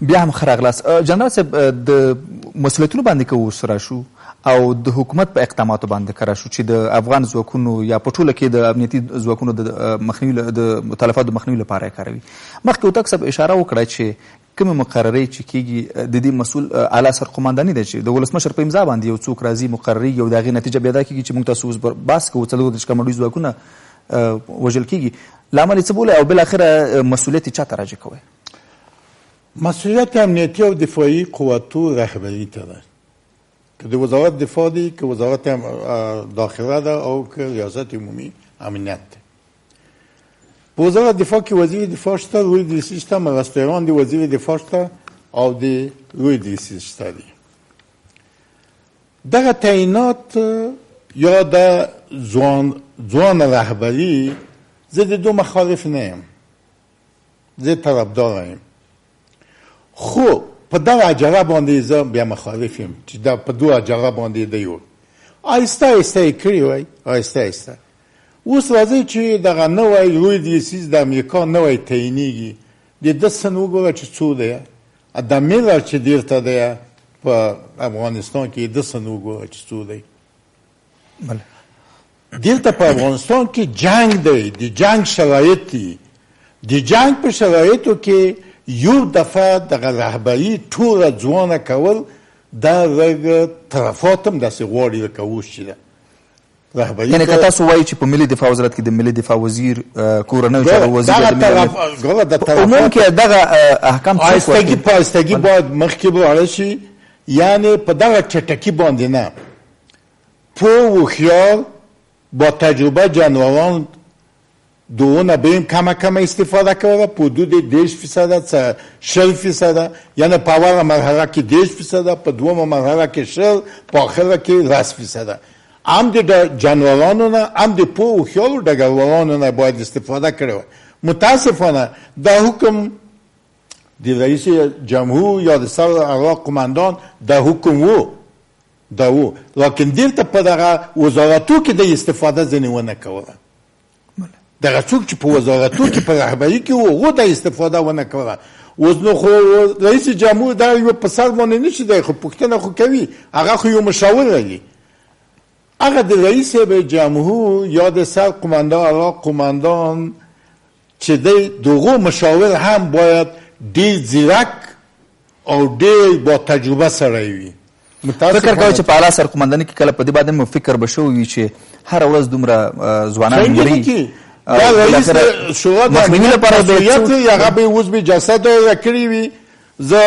بیا هم ښه راغلاست. جنرال صاحب د مسؤلیتونو باندې که اوس راشو او د حکومت په اقداماتو باندې که راشو چې د افغان ځواکونو یا په ټوله کې د امنیتي ځواکونو د تلفاتو د مخنیوي لپاره یې کاروي. مخکې هوتک صاحب اشاره وکړه چې کومې مقررې چې کېږي د دې مسؤل اعلی سرقمنداني ده چې د ولسمشر په امضا باندې یو څوک راځي مقررېږي او د هغې نتیجه بیا دا کېږي چې موږ تاسو اوس بحث کوو 34 کمنډوي ځواکونه وژل کېږي. لامل یې څه بولئ او بالاخره مسؤلیت یې چا ته راجع کوئ؟ مسئولیت امنیتی او دفاعی قوتو رهبری ته ده که د وزارت دفاع دی که وزارت داخله ده او که ریاست عمومی امنیت ده. په وزارت دفاع کې وزیر دفاع شته، روی دریسی شته، مرستیران دی وزیر دفاع شته او د روی دریسی شته دی. دغه تعینات یا د ځوان رهبری زه د دو مخالف نه یم، زه طرفدار یم، خو په دغه اجاره باندې زه بیا مخالف یم چې دا په دو اجاره باندې دی یو آهسته آهسته یې کړي وای، آهسته آهسته. اوس راځي چې دغه نوی روی دریسیز د امریکا نوی تعینېږي، د ده سن وګوره چې څو دی، د میلر چې دلته دی په افغانستان کې د سن وګوره چې څو دی. دلته په افغانستان کې جنگ دی، د جنگ شرایط دي، د جنگ په شرایطو کې یو دفعه دغه رهبري ټوله ځوانه کول دا لږ طرفات هم داسې غواړي لکه اوس چې ده رهبري. یعنې که تاسو وایي چې په ملي دفاع وزارت کې د ملي دفاع وزیر کورنیو چارو وزیر عموم کې دغه احکام آهستګي په آهستګي باید مخکې ولاړه شي، یعنې په دغه چټکي باندې نه. پوه هوښیار با تجربه جنرالان دونه بیم کمه استفاده کوله په حدود 10% 60%، یعنی په اوله مرحله کې 10%، په دومه مرحله کې 10%، په آخره کې 10%. هم د جنرالانو نه هم د پوه هوښیارو ډګروالانو نه باید استفاده کړې وه. متاسفانه دا حکم د رئیس جمهور یا د سر اعلی قماندان دا حکم وو، لیکن دلته په دغه وزارتو کې د استفاده ځینې ونه کوله. دغه څوک چې په وزارتو کې په رهبري کې وو هغو د استفاده ونه کوله. اوس نو خو رئیس جمهور دا یو په سر باندې نشي دی، خو پوښتنه خو کوي، هغه خو یو مشاور لري. هغه د رئیس جمهور یا د سر قماندان اعلی قماندان چې دی دغو مشاور هم باید ډېر ځیرک او ډېر با تجربه سړی وي. فکر کوئ چې په اعلی سرقمنداني کې کله په دې باندې مو فکر به شوی وي چې هره ورځ دومره ځوانان مري دا رئیس شورا د مسؤلیت هغه به اوس به جسد راکړي وي. زه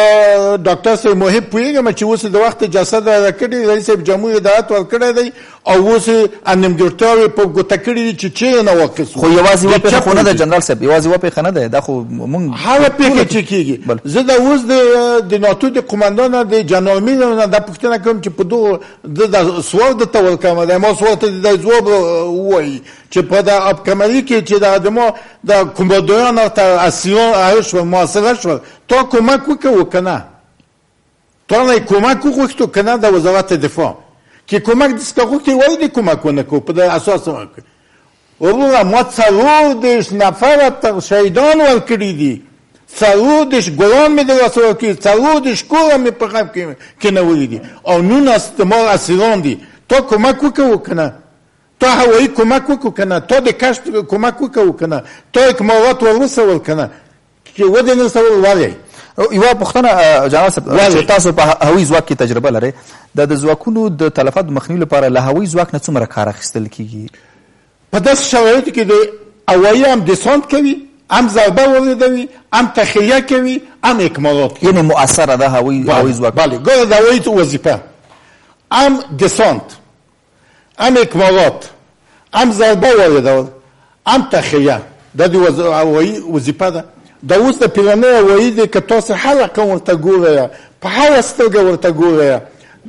ډاکټر صاحب محب پوهېږم چې اوس د وخت جسد راکړي، رئیس جمهور هدایت ورکړی دی او اوس نیمګړتیاوې په ګوته کړي دي چې چیرې نه واقع خو یوازې یوه پېښه خو نه ده جنرال صاحب، یوازې یوه پېښه نه ده، دا خو مونږ هغه پېښه چې کېږي. زه د اوس د ناتو د قماندان د جنرال میلر نه دا پوښتنه کوم چې په دغو د سوال درته ورکوم، د ما سوال ته د ځواب ووایي چې په د ابکمري کې چې د ما د کمبودیانو ته اسیران شول محاصره شول، تا کمک وکړو که نه؟ تا نه کمک وغوښتو که نه؟ د وزارت دفاع که کمک دسته غوښتې ولې دې کمک ونه کړو؟ په د اساس وکړو وروره ما 40 نفره شهیدان ورکړي دي، 40 ګلان مې درلاسه ورکړي، 40 کوره مې په غیب کې کېنولي دي او 19 ما اسیران دي. تا کمک وکړو که نه؟ تا هوایي کمک وکړو که نه؟ تا د کشف کمک وکړو که نه؟ تا اکمالات ورسول که نه؟ چې ودې نه رسول ولې؟ یوه پوښتنه جنرال صاحب چې تاسو په هوایي ځواک کې تجربه لرئ، د ځواکونو د تلفاتو مخنیوي لپاره له هوایي ځواک نه څومره کار اخیستل کېږي؟ په داسې شرایطو کې د هوایي هم دسانت کوي، هم ضربه واردوي، هم تخلیه کوي، هم اکمالات کوي. یعنې مؤثره ده هوایي ځواک. بله ګوره د هوایي وظیفه هم دسانت، هم اکمالات، هم ضربه واردول، هم تخلیه، دا د هوایي وظیفه ده. دا اوس د پلانې هوایي دی که تاسو هر رقم ورته ګورئ، په هره سترګه ورته ګورئ،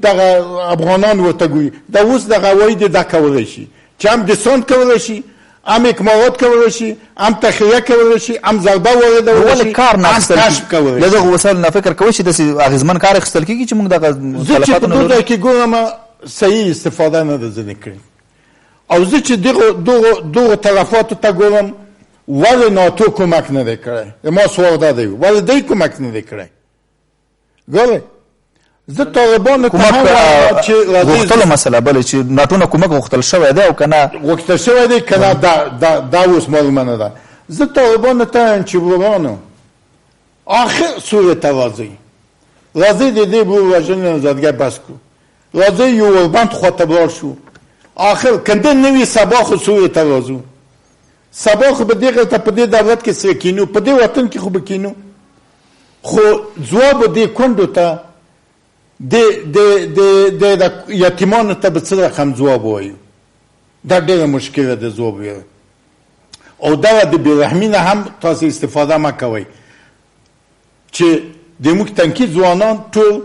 دغه افغانان ورته ګوري، دا اوس دغه هوایي دی دا کولی شي چې هم دسانت کولی شي، هم اکمالات کولی شي، هم تخلیه کولی شي، هم ضربه واردولی شي، ولې کار نه اخیستل کېږي؟ له دغو وسایلو نه فکر کوئ چې داسې اغېزمن کار اخیستل کېږي چې موږ دغه زه چې په دغه کې ګورم صحیح استفاده نه ده ځینې کړې، او زه چې دغو تلفاتو ته ګورم ولې ناتو کمک نه دی کړی؟ ما سوال دا دی ولې دی کمک نه دی کړی؟ ګوره زه طالبانو ته کومک هم وایم چې راځي غوښتلو مسله بله چې ناټو نه کومک غوښتل شوی دی او که نه غوښتل شوی دی که نه دا اوس معلومه نه ده زه طالبانو ته وایم چې ورانو آخر سوریې ته راځئ د دې بلو وژنې نظارګۍ بس کړو راځئ یو وربند خواته ولاړ شو آخر کنده نه وي سبا خو سوریې ته راځو سبا خو به دغه ته په دې دولت کې سره کینو په دې وطن کې خو به کینو خو ځواب دې کونډو ته د یتیمانو ته به څه رقم ځواب ووایو دا ډېره مشکله ده ځواب ویل او دا د بېرحمي نه هم تاسې استفاده مه کوئ چې د موږ تنکي ځوانان ټول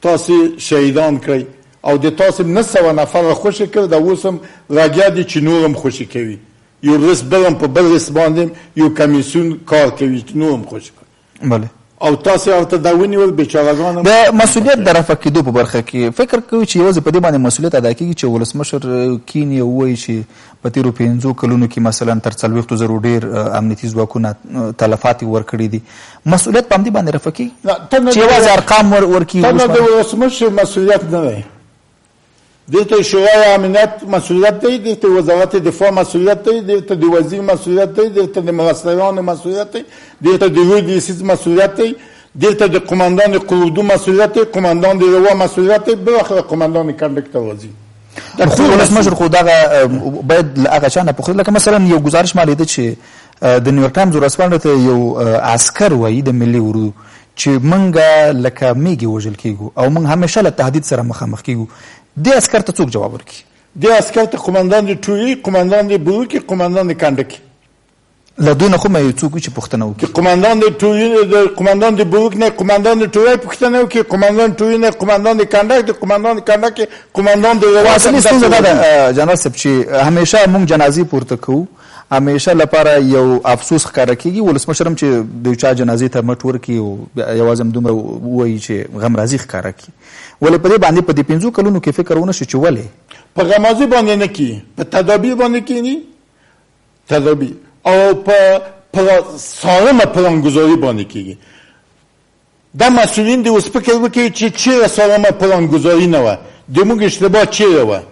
تاسې شهیدان کړئ او د تاسې 900 نفره خوشي کړ دا اوس هم راګیا دي چې نور هم خوشي کوي یو ورځ بل هم په بل ورځ باندې یو کمیسیون کار کوي چې نور هم خوشي کوي بله او تاسې ورته دا ونیول بیچارهګان د مسؤلیت د رفع کېدو په برخه کې فکر کوي چې یوازې په دې باندې مسؤلیت ادا کېږي چې ولسمشر کینی ووایي چې په تېرو 5 کلونو کې مثلا تر 40,000 ډېر امنیتي ځواکونه تلفات ورکړي دي مسؤلیت په همدې باندې رفع کېږي چې یوازې ارقام ورکړي ته د ولسمشر مسؤلیت نه دی دلته شورای امنیت مسؤلیت دی دلته وزارت دفاع مسؤلیت دی دلته د وزیر مسؤلیت دی دلته د مرستیان مسؤلیت دی دلته د روی دیسیز مسؤلیت دی دلته د قماندان قرودو مسؤلیت دی قماندان د روا مسؤلیت دی بالاخره قماندان کندک ته راځي خو ولسمشر خو دغه باید له هغه چا نه پوښتنه لکه مثلا یو ګزارش ما لیده چې د نیویورک ټایمز ورځپاڼې ته یو عسکر وایي د ملي اردو چې موږ لکه میږي وژل کېږو او موږ همیشه له تهدید سره مخامخ کېږو دې عسکر ته څوک جواب ورکړي دې عسکر ته قماندان د ټوري قماندان د بلوکي قماندان د کندک له دوی نه خو مې څوک چې پوښتنه وکړي قماندان د ټوري د قماندان د بلوک نه قماندان د ټوري پوښتنه وکړي قماندان ټوري نه قماندان د کندک د قماندان د کندک قماندان د اصلي ستونزه دا ده جنرال صاحب چې همیشه موږ جنازې پورته کوو همیشه لپاره یو افسوس ښکاره کېږي ولسمشر هم چې د چا جنازې ته مټ ورکړي او یوازې هم دومره ووایي چې غمرازي ښکاره کړي ولې په دې باندې په دې 5 کلونو کې فکر ونه شو چې ولې په غمازي باندې نه کېږي په تدابیر باندې کېږي تدابیر او په سالمه پلانګذاري باندې کېږي دا مسؤلین دې اوس فکر وکړي چې چېرې سالمه پلانګذاري نه وه زموږ اشتباه چېرې وه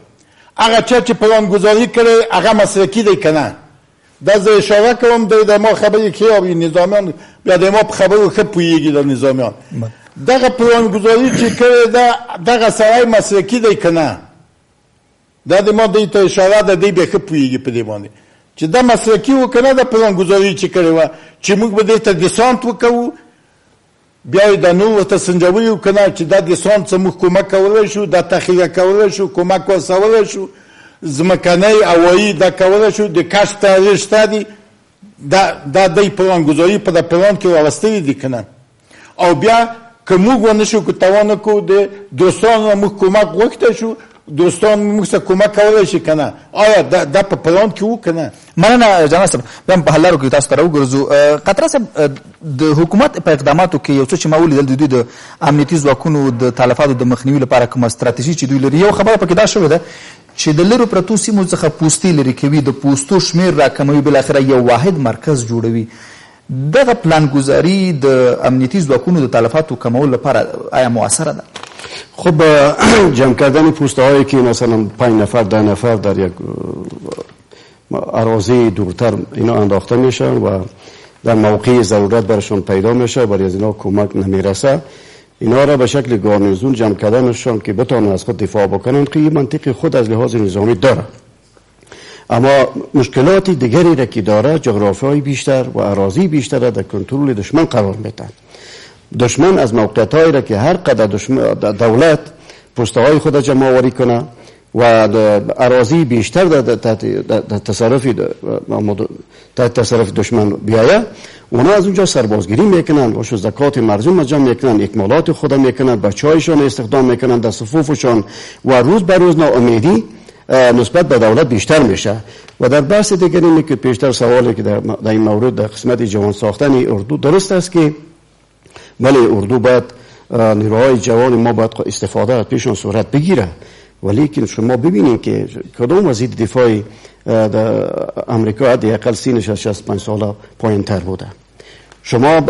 هغه چا چې پلانګذاري کړی هغه مسلکي دی که نه دا زه اشاره کوم د ما خبرې ښې او نظامیان بیا د ما په خبرو ښه پوهېږي د نظامیان دغه پلانګذاري چې کړې ده دغه سړی مسلکي دی که نه دا د ما دوی ته اشاره ده دی بیا ښه پوهېږي په دې باندې چې دا مسلکي و که نه د پلانګذاري چې کړې وه چې موږ به دې ته دسانت وکوو بیا یې دا نور ورته سنجوي و که نه چې دا دسانت څه موږ کومک کولی شو دا تخیه کولی شو کومک ورسولی شو ځمکنی هوایي دا کولی شو د کشف تحریر شته دي دا دی پلانګذاري په د پلان کې راوستلي دي که نه او بیا که موږ ونه شو که توان وکړو د دوستانو نه موږ کومک غوښتی شو دوستان موږ سره کومک کولی شي که نه آیا دا په پلان کې و که نه مننه جنرال صاحب بیا هم په حل لارو کې تاسو ته راوګرځو قطره صاحب د حکومت په اقداماتو کې یو څه چې ما ولیدل د دوی د امنیتي ځواکونو د تلفاتو د مخنیوي لپاره کومه ستراتیژي چې دوی لري یو خبره پکې دا شوې ده چې د لرو پرتو سیمو څخه پوستې لرې کوي د پوستو شمیر راکموي بالاخره یو واحد مرکز جوړوي دغه پلانګذاري د امنیتي ځواکونو د تلفاتو کمولو لپاره آیا مؤثره ده خب جمع کردن پوسته هایی که مثلا 5 نفر 10 نفر در یک اراضی دورتر اینا انداخته میشن و در موقع ضرورت برشان پیدا میشه برای از اینا کمک نمیرسه اینا را به شکل گارنیزون جمع کردنشان که بتوانند از خود دفاع بکنن که این منطق خود از لحاظ نظامی داره اما مشکلات دیگری را که داره جغرافیای بیشتر و اراضی بیشتر را در کنترل دشمن قرار میدن دشمن از موقعیت‌هایی را که هر قدر دولت پست‌های خود جمع آوری کنه و اراضی بیشتر در تصرف دشمن بیایه اونا از اونجا سربازگیری میکنن و زکات مردم جمع میکنن اکمالات خود میکنن بچه‌هایشان استخدام میکنن در صفوفشان و روز به روز ناامیدی نسبت به دولت بیشتر میشه و در بحث دیگری اینه که پیشتر سوالی که در این مورد در قسمت جوان ساختن اردو درست است که ولی اردو باید نیروهای جوان ما باید استفاده از پیشون صورت بگیره ولیکن شما ببینید که کدام وزیر دفاع در امریکا حداقل سنش از 65 ساله پایین‌تر بوده شما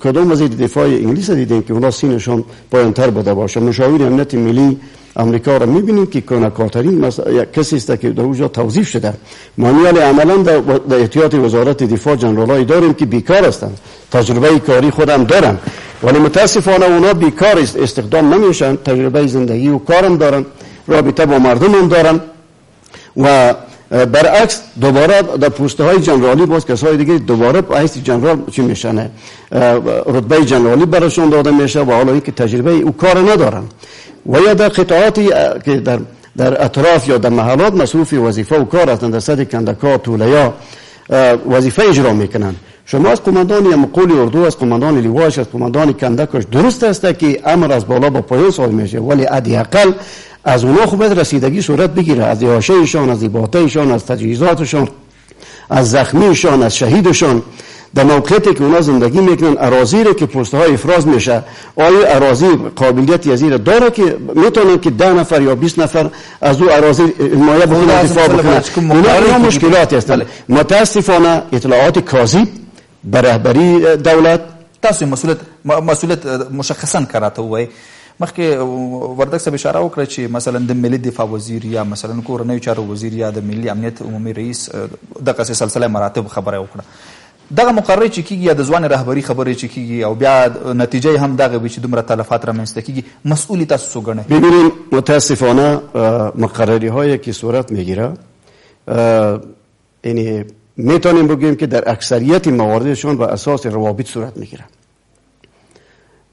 کدام وزیر دفاع انگلیس دیدین که اونا سینشون پایین‌تر بوده باشه؟ مشاور امنیت ملی امریکا را می‌بینیم که کنکارترین کسی است که در اونجا توظیف شده. مانیال عملا در احتیاط وزارت دفاع جنرالایی داریم که بیکار هستند، تجربه کاری خودم دارن، ولی متاسفانه اونا بیکار استخدام نمیشن، تجربه زندگی و کارم دارن، رابطه با مردم هم دارن و برعکس دوباره در پوسته های جنرالی باز کسای دیگه دوباره به حیث جنرال چی میشنه، رتبه جنرالی براشون داده میشه و حالا اینکه تجربه او کار ندارن و یا در قطعاتی که در اطراف یا در محلات مصروف وظیفه و کار هستند، در سطح کندکا تولیا وظیفه اجرا میکنن. شما از قماندان مقولی اردو، از قماندان لیواش، از قماندان کندکش درست است که امر از بالا با پایین صادر میشه، ولی حداقل از اونا خوب رسیدگی صورت بگیره، از یاشهشان، از ایباتهشان، از تجهیزاتشان، از زخمیشان، از شهیدشان. در موقعیتی که اونا زندگی میکنن اراضی که پسته های افراز میشه، آیا اراضی قابلیتی از این داره که میتونن که 10 نفر یا 20 نفر از او اراضی حمایت بکنن، دفاع بکنن؟ اونا مشکلاتی هستند. متاسفانه اطلاعات کاذب بر رهبری دولت تاسو مسئولیت مشخصا کراته وای مخکې وردک صاحب اشاره وکړه چې مثلا د ملي دفاع وزیر یا مثلا کورنیو چارو وزیر یا د ملي امنیت عمومي رئیس دغه سلسله مراتب خبره وکړه. دغه مقرر چې کیږي یا د ځوان رهبری خبرې چې کیږي او بیا نتیجه هم دغه وي چې دومره تلفات رامنځته کیږي، مسئولی تاسو څه ګڼئ؟ ببینید متاسفانه مقرری هایی که صورت میگیره یعنی میتونیم بگیم که در اکثریت مواردشون با اساس روابط صورت میگیره،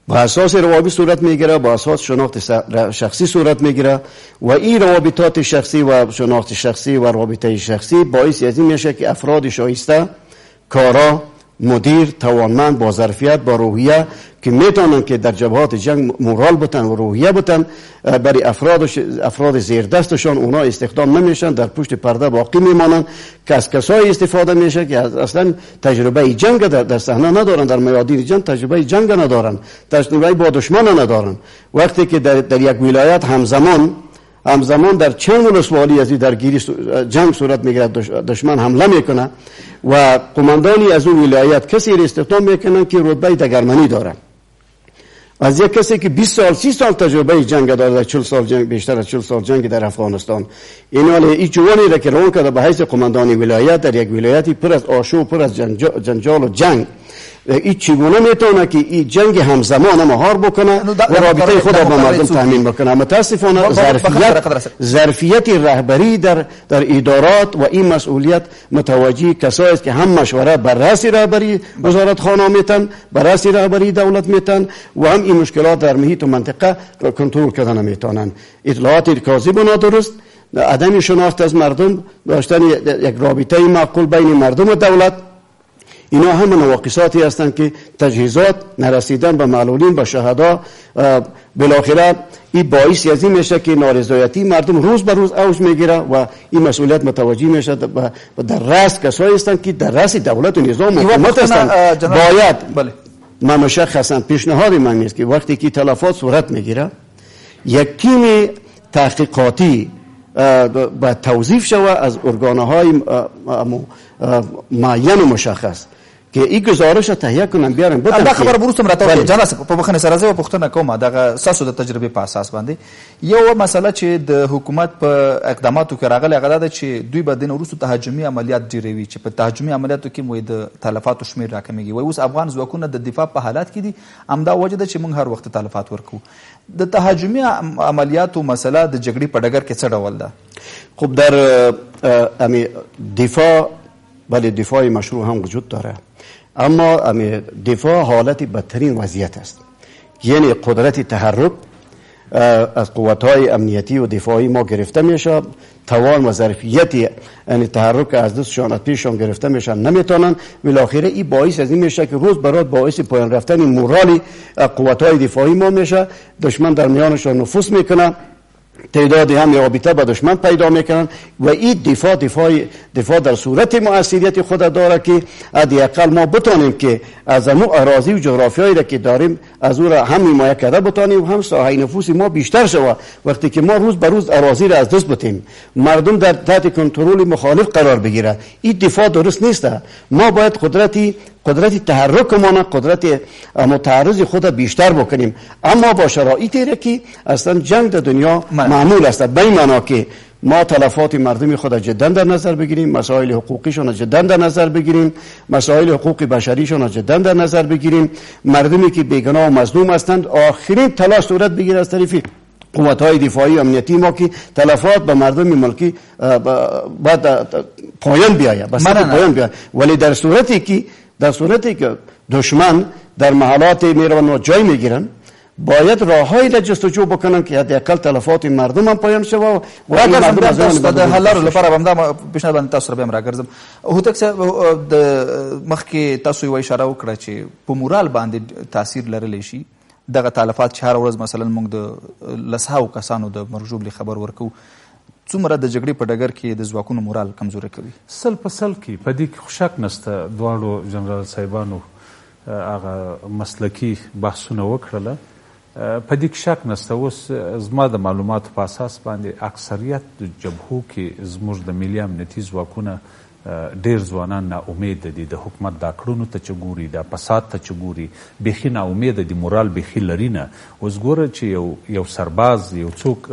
با اساس روابط صورت میگیره، با اساس شناخت شخصی صورت میگیره و این روابطات شخصی و شناخت شخصی و رابطه شخصی باعث از این میشه که افراد شایسته، کارا، مدیر، توانمند، با ظرفیت، با روحیه که میتونن که در جبهات جنگ مورال بتن و روحیه بتن، برای افراد زیر دستشان اونا استخدام نمیشن، در پشت پرده باقی میمانن که از کسایی استفاده میشه که اصلا تجربه جنگ در صحنه ندارن، در میادین جنگ تجربه جنگ ندارن، تجربه با دشمن ندارن. وقتی که در یک ولایت همزمان در چند ولسوالی از درگیری جنگ صورت میگیره، دشمن حمله میکنه و قماندانی از اون ولایت کسی را استخدام میکنن که رتبه دگرمنی داره، از یک کسی که 20 سال 30 سال تجربه جنگ داره، در 40 سال جنگ، بیشتر از 40 سال جنگ در افغانستان. این حال این جوانی را که روان کرده به حیث قماندانی ولایت در یک ولایتی پر از آشوب، پر از جنجال و جنگ، این چگونه میتونه که این جنگ همزمان مهار بکنه و رابطه خود با مردم تامین بکنه؟ متاسفانه ظرفیت رهبری در ادارات و این مسئولیت متوجه کسایی است که هم مشوره بر رأس رهبری وزارت خانه میتن، بر رأس رهبری دولت میتن و هم این مشکلات در محیط و منطقه کنترل کردن میتونن. اطلاعات کاذب و نادرست، عدم شناخت از مردم، داشتن یک رابطه معقول بین مردم و دولت، اینا همه نواقصاتی هستند که تجهیزات نرسیدن به معلولین، به شهدا، بالاخره این باعث از این میشه که نارضایتی مردم روز به روز اوج میگیره و این مسئولیت متوجه میشه و در رأس کسایی هستند که در رأس دولت و نظام حکومت هستند. باید من مشخصا پیشنهاد من نیست که وقتی که تلفات صورت میگیره یک تیم تحقیقاتی با توظیف شود از ارگانهای معین و مشخص که این گزارش تهیه کنن بیارن. دا خبر وروسته راته جناب په بخنه سره زه پوښتنه کوم دغه ساسو د تجربه په اساس باندې یو مسله چې د حکومت په اقداماتو کې راغلي هغه ده چې دوی به د وروسته تهاجمي عملیات ډیروي چې په تهاجمي عملیاتو کې موږ د تلفاتو شمیر راکمېږي. وای اوس افغان ځواکونه د دفاع په حالات کې دي، همدا وجه ده چې موږ هر وخت تلفات ورکو. د تهاجمي عملیاتو مسله د جګړې په ډګر کې څه ډول ده؟ خب در دفاع بله دفاع مشروع هم وجود داره، اما دفاع حالت بدترین وضعیت است، یعنی قدرت تحرک از قوت‌های امنیتی و دفاعی ما گرفته میشه، توان و ظرفیت یعنی تحرک از دستشان از پیششان گرفته میشن، نمیتونن. بالاخره این باعث از این میشه که روز به روز باعث پایان رفتن مورالی قوت‌های دفاعی ما میشه، دشمن در میانشان نفوذ میکنه، تعدادی هم رابطه با دشمن پیدا میکنن و این دفاع در صورت مؤثریت خود داره که حداقل ما بتونیم که از اون اراضی و جغرافیایی را که داریم از اون را هم حمایت کرده بتونیم، هم ساحه نفوذ ما بیشتر شود. وقتی که ما روز به روز اراضی را از دست بدیم، مردم در تحت کنترل مخالف قرار بگیره، این دفاع درست نیست. ما باید قدرت تحرکمان، قدرت متعرض خود بیشتر بکنیم، اما با شرایطی را که اصلا جنگ در دنیا معمول است، به این معنا که ما تلفات مردم خود جدا در نظر بگیریم، مسائل حقوقیشان جدا در نظر بگیریم، مسائل حقوق بشریشان جدا در نظر بگیریم، مردمی که بیگناه و مظلوم هستند آخرین تلاش صورت بگیره از طرف قوت‌های دفاعی و امنیتی ما که تلفات به مردم ملکی بعد پایان بیاید، بس پایان بیاید. ولی در صورتی که دشمن در محلات میروند و جای میگیرن، باید راههایی را جستجو بکنن که حداقل تلفات مردم هم پایان شود و مردم از آن د حل لارو لپاره همدا پیشنهاد باندې تاسو سره بیا راګرځم. هوتک صاحب، د مخکې تاسو یو اشاره وکړه چې په مورال باندې تاثیر لرلی شي دغه تلفات چې هر ورځ مثلا موږ د لسهاو کسانو د مرګ ژوبلې خبر ورکو، څومره د جګړې په ډګر کې د ځواکونو مورال کمزوری کوي؟ 100% کې په دې کې خو شک نشته. دواړو جنرال صاحبانو هغه مسلکي بحثونه وکړله، په دې کې شک نشته. اوس زما د معلوماتو په اساس باندې اکثریت د جبهو کې زموږ د ملي امنیتي ځواکونه ډېر ځوانان ناامیده دي، د حکومت دا کړنو ته چې ګوري، دا فساد ته چې ګوري، بیخي ناامیده دي، مورال بیخي لري نه. اوس ګوره چې یو سرباز، یو څوک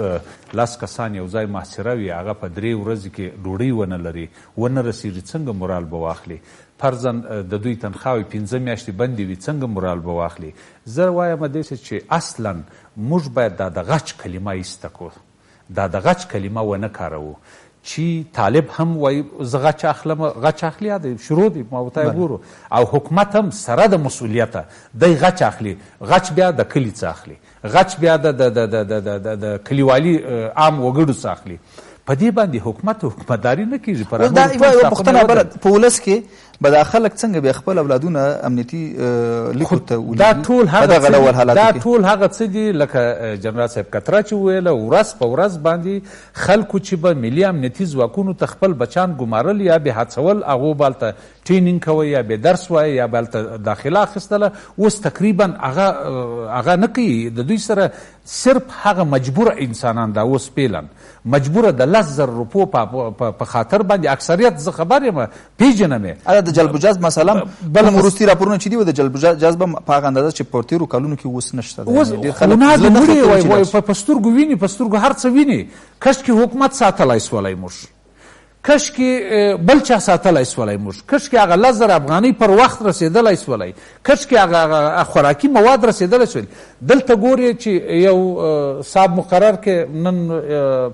10 کسان یو ځای محاصره وي، هغه په 3 ورځې کې ډوډۍ ونه لري، ونه رسېږي، څنګه مورال به واخلي؟ فرضاً د دوی تنخواوې 5 میاشتې بندې وي، څنګه مورال به واخلي؟ زه وایم داسې چې اصلا موږ باید دا د غچ کلمه ایسته کړو، دا د غچ کلمه ونه کاروو. چې طالب هم وایي زه غچ اخلم، غچ اخلي، دا شروع دی، ما ورته ګورو، او حکومت هم سره د مسؤلیته دی غچ اخلي. غچ بیا د کلي څخه اخلي، غچ بیا د کلیوالي عام وګړو څخه اخلي. په دې باندې حکومتداري نه کېږي. دا یوه پوښتنه په ولس کې به دا خلک څنګه بیا خپل اولادونه امنیتي لیکو ته ولیږي؟ دا ټول هغه څه دي لکه جنرال صاحب کتره چې وویله، ورځ په ورځ باندې خلکو چې به ملي امنیتي ځواکونو ته خپل بچان ګمارل یا به هڅول، هغو به هلته ټرینینګ کوي یا به درس وایي یا به هلته داخله اخیستله، اوس تقریبا هغه نه کوي. د دوی سره صرف هغه مجبوره انسانان دا اوس پیلن مجبوره د 10,000 روپو په خاطر باندې اکثریت زه خبر یم پیژنم. د جلب جذب مثلا بل وروستي راپورونه چې دي د جلب جذب په هغه اندازه چې په تیرو کلونو کې اوس نشته. اوس خلک وایي په سترګو ویني، په سترګو هر څه ویني. کشکې حکومت ساتلی سولی موږ، کشکې بل چا ساتلی سولی موږ، کشکې هغه 10,000 افغانۍ پر وخت رسېدلی سولی، کشکې هغه خوراکي مواد رسېدلی سولی. دلته ګورې چې یو صاحب مقرر کې نن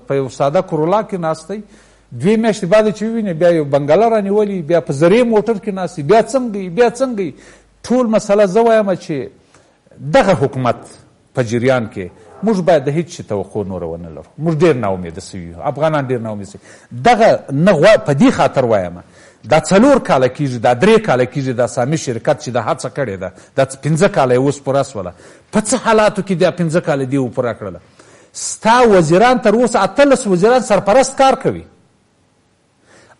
په یو ساده کرولا کې ناستی، 2 میاشتې بعد چې ووینې بیا یو بنګله رانیولي، بیا په زرې موټر کې ناستي، بیا څنګه ټول مسله. زه وایم چې دغه حکومت په جریان کې موږ باید د هیڅ شي توقع نوره ونه لرو. موږ ډېر ناامیده سوي یو، افغانان ډېر ناامیده سوي. دغه نه په دې خاطر وایم دا 4 کاله کېږي، دا 3 کاله کېږي دا سامي شرکت چې دا هڅه کړې ده، دا 5 کاله یې اوس پوره سوله. په څه حالاتو کې دا 5 کاله دې پوره کړله؟ ستا وزیران تر اوسه 18 وزیران سرپرست کار کوي،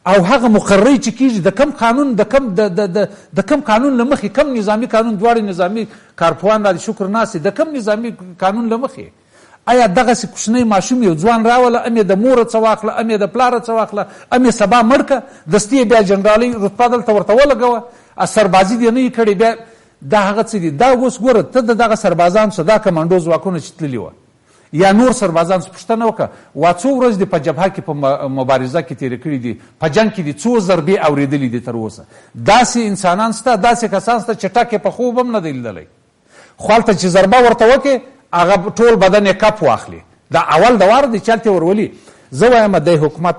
او هغه مقرری چې کېږي د کم قانون د کم قانون له مخې، کم نظامي قانون، دواړې نظامي کارپوهان را شکر ناستې، د کم نظامي قانون له مخې آیا دغسې کوچنی ماشوم یو ځوان راوله، ام یې د موره څه واخله، ام یې د پلاره څه واخله، ام یې سبا مړ که دستي بیا جنرالۍ رتبه دلته ورته ولګوه، سربازي دې نه یې کړې، بیا دا هغه څه دي. دا اوس ګوره ته د دغه سربازان څه دا کمانډو ځواکونه چې تللي وه یا نور سربازان پوښتنه وکړه څو ورځې دې په جبهه کې په مبارزه کې تېرې کړي دي، په جنګ کې دي څو ضربې اورېدلي دي تر اوسه؟ داسې انسانان شته، داسې کسان شته چې ټک یې په خوب هم نه دی لیدلی، خو هلته چې ضربه ورته وکړې هغه ټول بدن یې کپ واخلي. دا اول د واره دی چې هلته یې ورولي. زه وایم د حکومت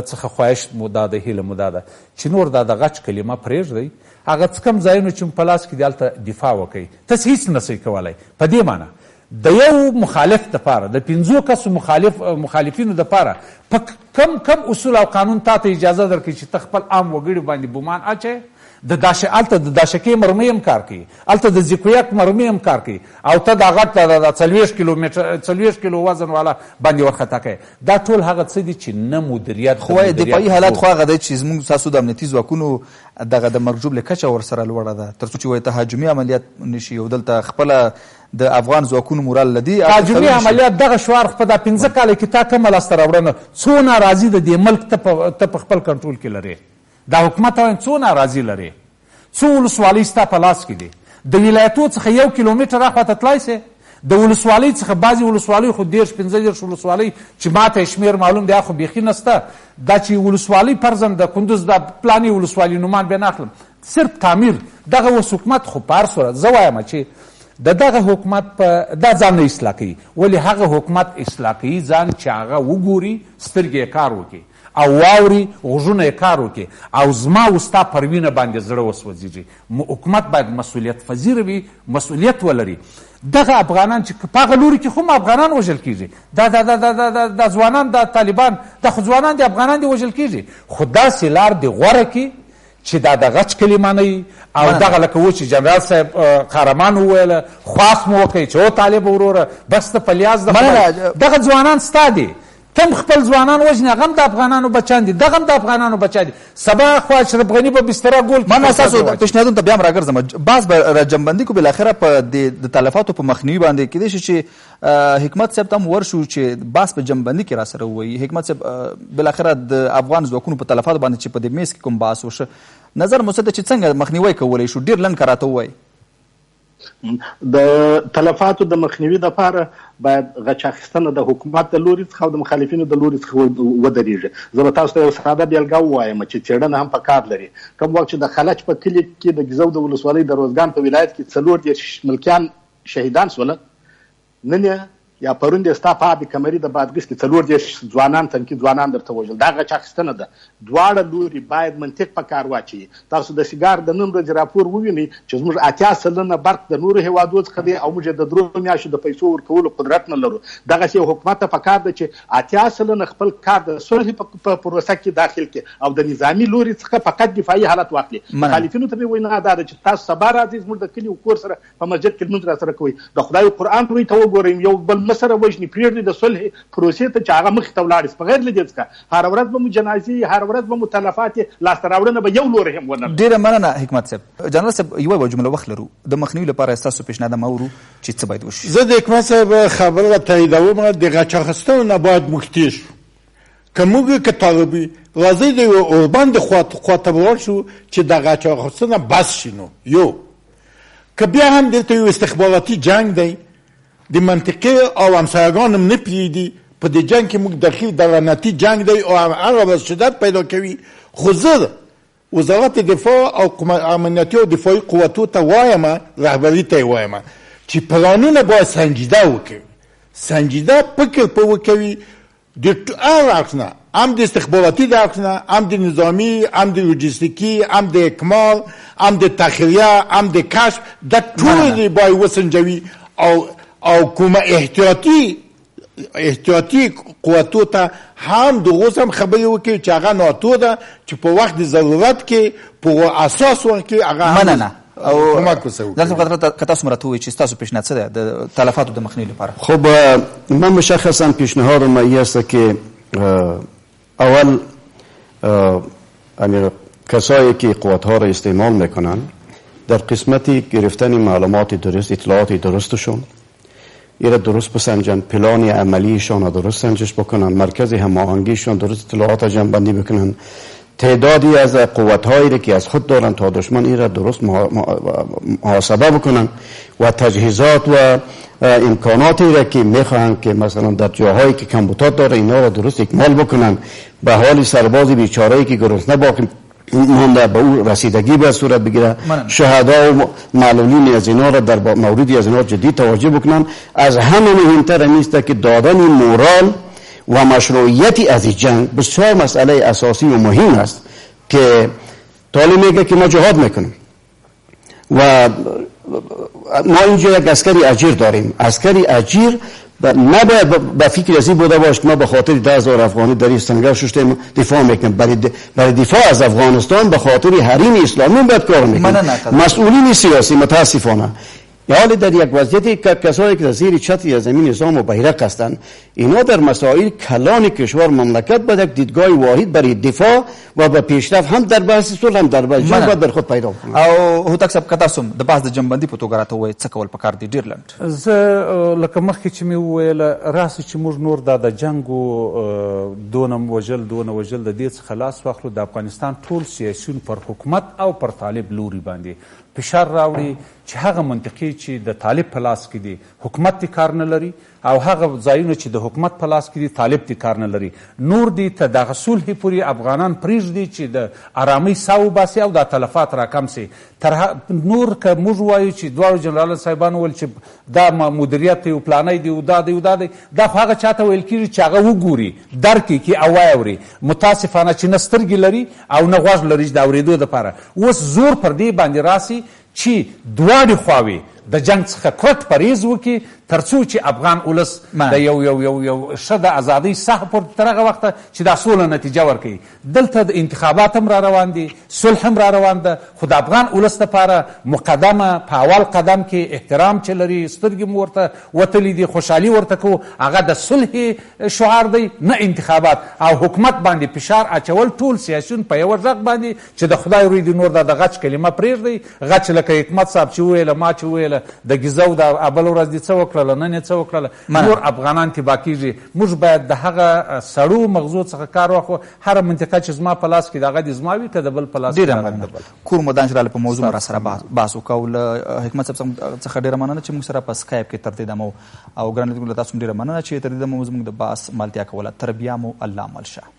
څخه خواهش مو دا ده، هیله مو دا ده چې نور دا د غچ کلمه پرېږدئ، هغه څه کم ځایونه چې په لاس کې دي هلته دفاع وکړئ. تاسې هېڅ نسئ کولی. په دې معنی د یو مخالف دپاره، د 5 کسو مخالفینو دپاره په کم اصول او قانون تا ته اجازه درکړي چې ته خپل عام وګړي باندې بومان اچوې؟ هلته د داشکې مرمۍ هم کار کوي، هلته د زیکویک مرمۍ هم کار کوي، او ته د هغه د 40 کیلو وزن والا باندې ورخطا کوي. دا ټول هغه څه دي چې نه مدیریت. خو دفاعي حالات خو هغه دی چې زموږ ستاسو د امنیتي ځواکونو دغه د مرګ ژوبلې کچه ورسره لوړه ده، تر څو چې وایي تهاجمي عملیات نشي، او دلته خپله د افغان ځواکونو مورال لدی تهاجمي عملیات دغه شوار په دا 15 کاله کې تا کومه لاسته راوړنه، څو ناراضي د دې ملک ته په خپل کنټرول کې لرې؟ دا حکومت څو ناراضي لرې؟ څو ولسوالۍ ستا په لاس کې دي د ولایتو څخه 1 کیلومتر اخواته تلای سې د ولسوالۍ څخه بعضې ولسوالۍ خو 15 ولسوالۍ چې ماته شمیر معلوم دی خو بیخي نسته دا چې ولسوالۍ فرضاً د کندوز د پلانې ولسوالۍ نومان بیا نه اخلم صرف تعمیر دغه اوس حکومت خو په هر صورت زه وایم چې دغه حکومت په دا ځان نه اصلاح کوي ولې هغه حکومت اصلاح کوي ځان چې هغه وګوري سترګې یې کار وکړي او واوري غوږونه یې کار وکړي او زما او ستا پر وینه باندې زړه وسوځېږي حکومت باید مسؤلیت پذیره وي مسؤلیت ولري دغه افغانان چې په هغه لوري کې خو افغانان وژل کېږي دا ځوانان د طالبان دا خو ځوانان د افغانان دي وژل کېږي خو داسې لار دې غوره کړي چې دا د غچ کلمه نه وي او دغه لکه و چې جنرال صاحب قهرمان وویله خواست مو وکړئ چې او طالب وروره بس ته په لیاز دغه ځوانان ستا دي تم خپل ځوانان وژنې هغه هم د افغانانو بچیان دي دغه هم د افغانانو بچیان دي سبا خو اشرف غني به بستره ګول من ستاسو پیشنهادونو ته بیا هم راګرځم باز به راجمبندي کو بالاخره په د تلفاتو په مخنیوي باندې کېدای شي چې حکمت صاحب ته هم ورشو چې باز په جمبندي کې را سره ووایي حکمت صاحب بالاخره د افغان ځواکونو په تلفاتو باندې چې په دې میز کې کوم بحث وشه نظر مو څه ده چې څنګه مخنیوی کولی شو ډېر لنډ راته ووایي د تلفاتو د مخنیوي دپاره باید غچ اخیستنه د حکومت د لوري څخه او د مخالفینو د لوري څخه ودرېږي زه به تاسو ته یو ساده بیلګه ووایم چې څېړنه هم پکار لري کوم وخت چې د خلج په کلي کې د ګیزو د ولسوالۍ د روزګان په ولایت کې 40 ملکیان شهیدان شول نن یا پرون د ستا په آب کمري د بادغیس کې 40 ځوانان تنکي ځوانان درته وژل دا غچ اخیستنه ده دواړه لوري باید منطق په کار واچوي تاسو د سیګار د نن ورځې راپور ووینئ چې زموږ 80% برق د نورو هیوادو څخه دی او موږ د درو میاشتو د پیسو ورکولو قدرت نه لرو دغسې یو حکومت ته پکار ده چې 80% خپل کار د صلح په پروسه کې داخل کړي او د نظامي لوري څخه فقط دفاعي حالت واخلي مخالفینو ته مې وینا دا ده چې تاسو سبا راځئ زموږ د کلي کور سره په مسجد کې لمونځ راسره کوئ د خدای قرآن روی ته وګورئ یو بل مسره وژني پرېږدي د صلح پروسې ته چې هغه مخې ته ولاړ شي بغیر له دې څخه هر ورځ به مو جنازې هر ورځ به مو تلفات لاسته راوړنه به یو لوري هم ونه ډېره مننه حکمت صاحب جنرال صاحب یوه جمله وخت لرو د مخنیوي لپاره ستاسو پیشنهاد هم اورو چې څه باید وشي زه د حکمت صاحب خبره تاییدوم د غچ اخیستنو نه باید موږ تېر شو که موږ که طالبي راځئ د یو اوربان د خواته به ورشو چې د غچ اخیستنه بس شي نو یو که بیا هم دلته یو استخباراتي جنګ دی د منطقې او همسایگان هم نه پرېږدي په دې جنګ کې موږ داخل د لعنتي جنګ دی او هغه به شدت پیدا کوي خو زه وزارت دفاع او امنیتي او دفاعي قوتو ته وایم رهبري ته یې وایم چې پلانونه باید سنجیده وکړي سنجیده فکر په وکوي د هر اړخ نه هم د استخباراتي د اړخ نه هم د نظامي هم د لوجستیکي هم د اکمال هم د تخلیه هم د کشف د ټول باید وسنجوي او کومه احتیاطي قوتو ته هم د اوس هم خبرې وکړي چې هغه ناتو ده چې په وخت د ضرورت کې په اساس ورکړي هغه مننه او که تاسو مراته ووایئ چې ستاسو پیشنهاد څه دی د تلفاتو د مخنیوي لپاره خب من مشخصا پیشنهادم این است که اول کسایی که قوتها را استعمال میکنن در قسمتی گرفتن معلومات درست اطلاعات درستشون ایره درست بسنجن پلان عملیشان را درست سنجش بکنن مرکز هماهنگیشان درست اطلاعات جمع بندی بکنن تعدادی از قوت‌هایی که از خود دارن تا دشمن این را درست محاسبه بکنن و تجهیزات و امکاناتی را که میخواهند که مثلا در جاهایی که کمبودات داره اینا را درست اکمال بکنن به حال سرباز بیچاره‌ای که گرسنه باقی مانده به او رسیدگی به صورت بگیره شهدا و معلولین از اینا را در موردی از اینا جدی توجه بکنن از همه مهمتر نیست که دادن مورال و مشروعیتی از این جنگ بسیار مسئله اساسی و مهم است که طالب میگه که ما جهاد میکنیم و ما اینجا یک عسکری اجیر داریم عسکری اجیر نباید به فکر ازی بوده باش که ما به خاطر 10,000 افغانی در این سنگر ششتیم دفاع میکنیم برای دفاع از افغانستان به خاطر حریم اسلامی باید کار میکنیم مسئولین سیاسی متاسفانه حال در یک وضعیتی که کسانی که زیر چتر زمین نظام و بیرق هستند اینا در مسائل کلان کشور مملکت باید یک دیدگاه واحد برای دفاع و به پیشرفت هم در بحث صلح هم در بحث جنگ باید بر خود پیدا کنند. او هوتک صاحب که تاسو د بحث د جنبندي په توګه راته ووایئ څه کول پکار دي ډېر لنډ. زه لکه مخکې چې مې وویله راسې چې موږ نور دا د جنګو دونه وژل د دې څخه لاس واخلو. د افغانستان ټول سیاسیون پر حکومت او پر طالب لوري باندې فشار راوړي چې هغه منطقې چې د طالب په لاس کې دي حکومت دې کار نه لري او هغه ځایونه چې د حکومت په لاس کې دي طالب دې کار نه لري. نور دې ته دغه صلحې پورې افغانان پرېږدي چې د ارامۍ ساه وباسي او دا تلفات راکم سي. نور که موږ وایو چې دواړو جنرالانو صاحبانو ویل چې دا مدیریت دی او پلانۍ دی او دا دی او دا دی، دا خو هغه چاته ویل کېږي چې هغه وګوري درک یې کړي او واوري. متاسفانه چې نه سترګې لري او نه غوږ لري د اورېدو دپاره. اوس زور پر دې باندې راسي چې دواړې خواوې د جنگ څخه کرت پریز وکړي تر څو چې افغان ولس د یو ښه د ازادۍ ساه پر تر هغه وخته چې دا سوله نتیجه ورکوي. دلته د انتخابات هم را روان دي، صلح هم را روان ده، خو د افغان ولس دپاره مقدمه په اول قدم کې احترام چې لري، سترګې مو ورته وتلي دي، خوشحالي ورته کوو، هغه د صلح شعار دی نه انتخابات. او حکومت باندې فشار اچول ټول سیاسیون په یوه غږ باندې چې د خدای روی دي نور د غچ کلمه پرېږدئ. غچ لکه حکمت صاحب چې وویله ما چې وویله د ګیزو د بل ورځ دې څه وکړله نن یې څه وکړله نور افغانان تباه کېږي. موږ باید د هغه سړو مغزو څخه کار واخلو. هره منطقه چې زما په لاس کې د هغه دې زما وي که د بل په لاس کې د بل. کور مدان جلاله په موضوع را سره بحث وکړو. له حکمت صاحب څخه ډېره مننه چې موږ سره په سکایپ کې تر دې دمه او ګران لیدونکو له تاسو ډېره مننه چې تر دې دمه زموږ د بحث ملتیا کوله. تر بیا مو الله مل شه.